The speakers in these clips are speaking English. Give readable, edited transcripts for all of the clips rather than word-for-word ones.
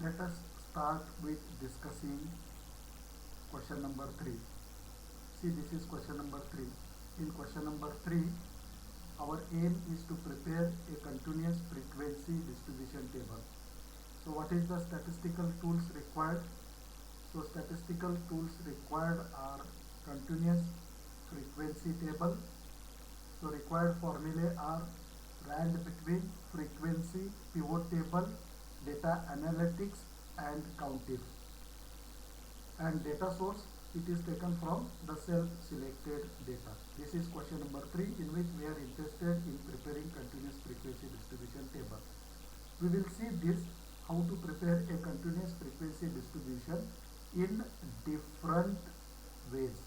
Let us start with discussing question number 3. See, this is question number 3. In question number 3, our aim is to prepare a continuous frequency distribution table. So what is the statistical tools required? So statistical tools required are continuous frequency table. So required formulae are rand between frequency pivot table, data analytics and countif. And data source, it is taken from the self-selected data. This is question number 3, in which we are interested in preparing continuous frequency distribution table. We will see this, how to prepare a continuous frequency distribution in different ways.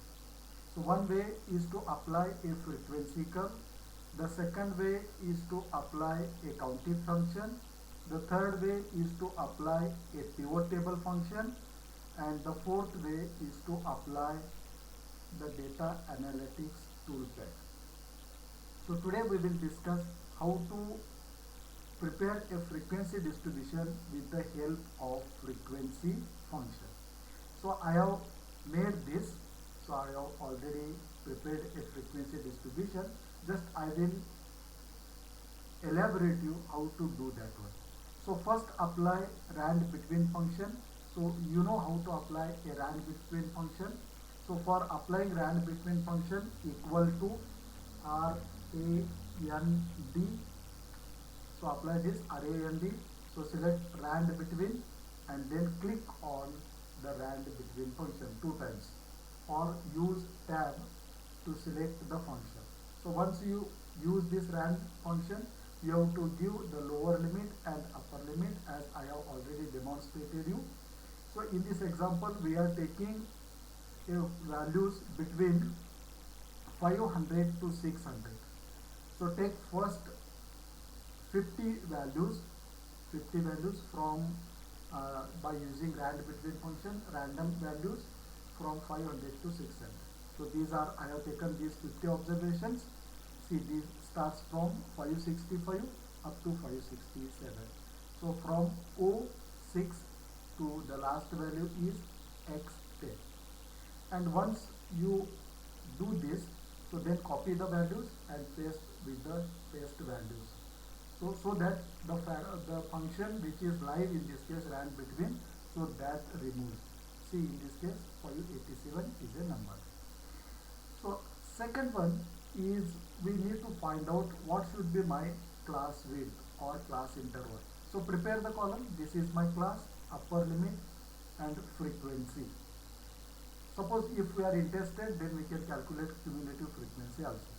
So one way is to apply a frequency curve. The second way is to apply a countif function. The third way is to apply a pivot table function. And the fourth way is to apply the data analytics toolpath. So today we will discuss how to prepare a frequency distribution with the help of frequency function. So I have made this. So I have already prepared a frequency distribution. Just I will elaborate you how to do that one. So first apply rand between function. So you know how to apply a rand between function. So for applying rand between function, equal to RAND. So apply this RAND. So select rand between and then click on the rand between function 2 times, or use tab to select the function. So once you use this rand function, you have to give the lower limit and upper limit, as I have already demonstrated you. So in this example, we are taking values between 500 to 600. So take first 50 values from by using rand between function, random values from 500 to 600. So these are, I have taken these 50 observations. See, this starts from 565 up to 567. So from 06 to the last value is x10. And once you do this, so then copy the values and paste with the paste values. So that the function which is live, in this case rand between, so that removes. See, in this case 587 is a number. So second one is, we need to find out what should be my class width or class interval. So prepare the column. This is my class, upper limit and frequency. Suppose if we are interested, then we can calculate cumulative frequency also.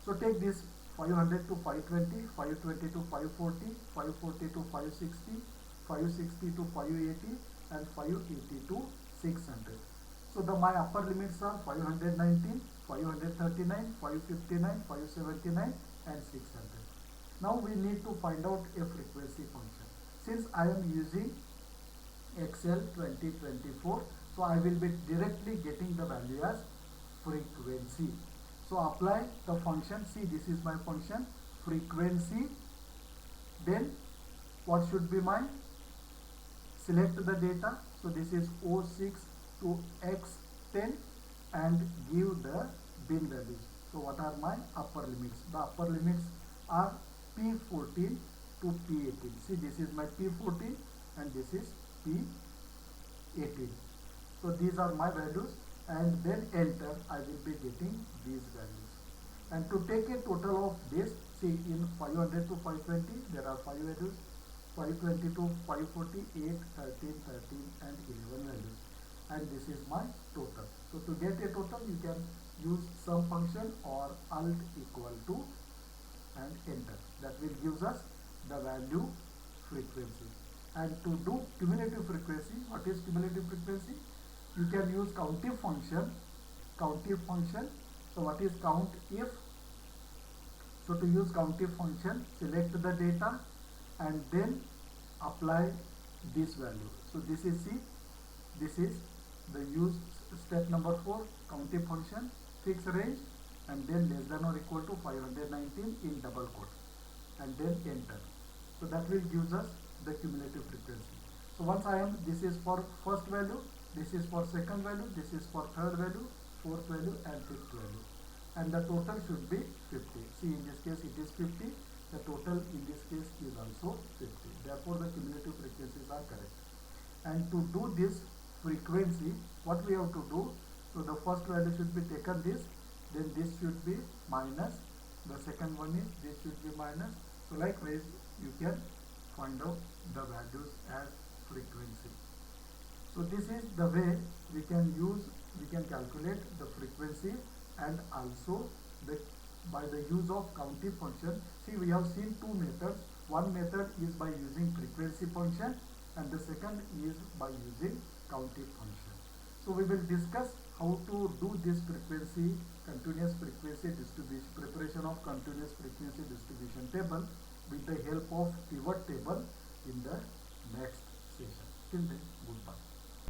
So take this 500 to 520, 520 to 540, 540 to 560, 560 to 580 and 580 to 600. So my upper limits are 519, 539, 559, 579 and 600. Now we need to find out a frequency function. Since I am using Excel 2024, so I will be directly getting the value as frequency. So apply the function. See, this is my function, frequency. Then what should be my, select the data. So this is 06 to x10 and give the bin values. So what are my upper limits? The upper limits are P14 to P18. See, this is my P14 and this is P18. So these are my values, and then enter, I will be getting these values. And to take a total of this, see, in 500 to 520 there are 5 values, 520 to 540, 8, 13, 13 and 11 values, and this is my total. So to get a total, you can use sum function or alt equal to and enter. That will give us the value frequency. And to do cumulative frequency, what is cumulative frequency? You can use countif function. So what is count if? So to use countif function, select the data and then apply this value. So this is, see, this is the use step number 4, countif function, fix range and then less than or equal to 519 in double quotes and then enter. So that will give us the cumulative frequency. So So once this is for first value, this is for second value, this is for third value, fourth value and fifth value. And the total should be 50. See, in this case it is 50. The total in this case is also 50. Therefore, the cumulative frequencies are correct. And to do this frequency, what we have to do? So the first value should be taken this, then this should be minus. The second one is this should be minus. So likewise, you can find out the values as frequency. So this is the way we can calculate the frequency, and also by the use of counting function. See, we have seen two methods. One method is by using frequency function and the second is by using counting function. So we will discuss how to do this continuous frequency distribution, preparation of continuous frequency distribution table with the help of pivot table in the next session. Till then, goodbye.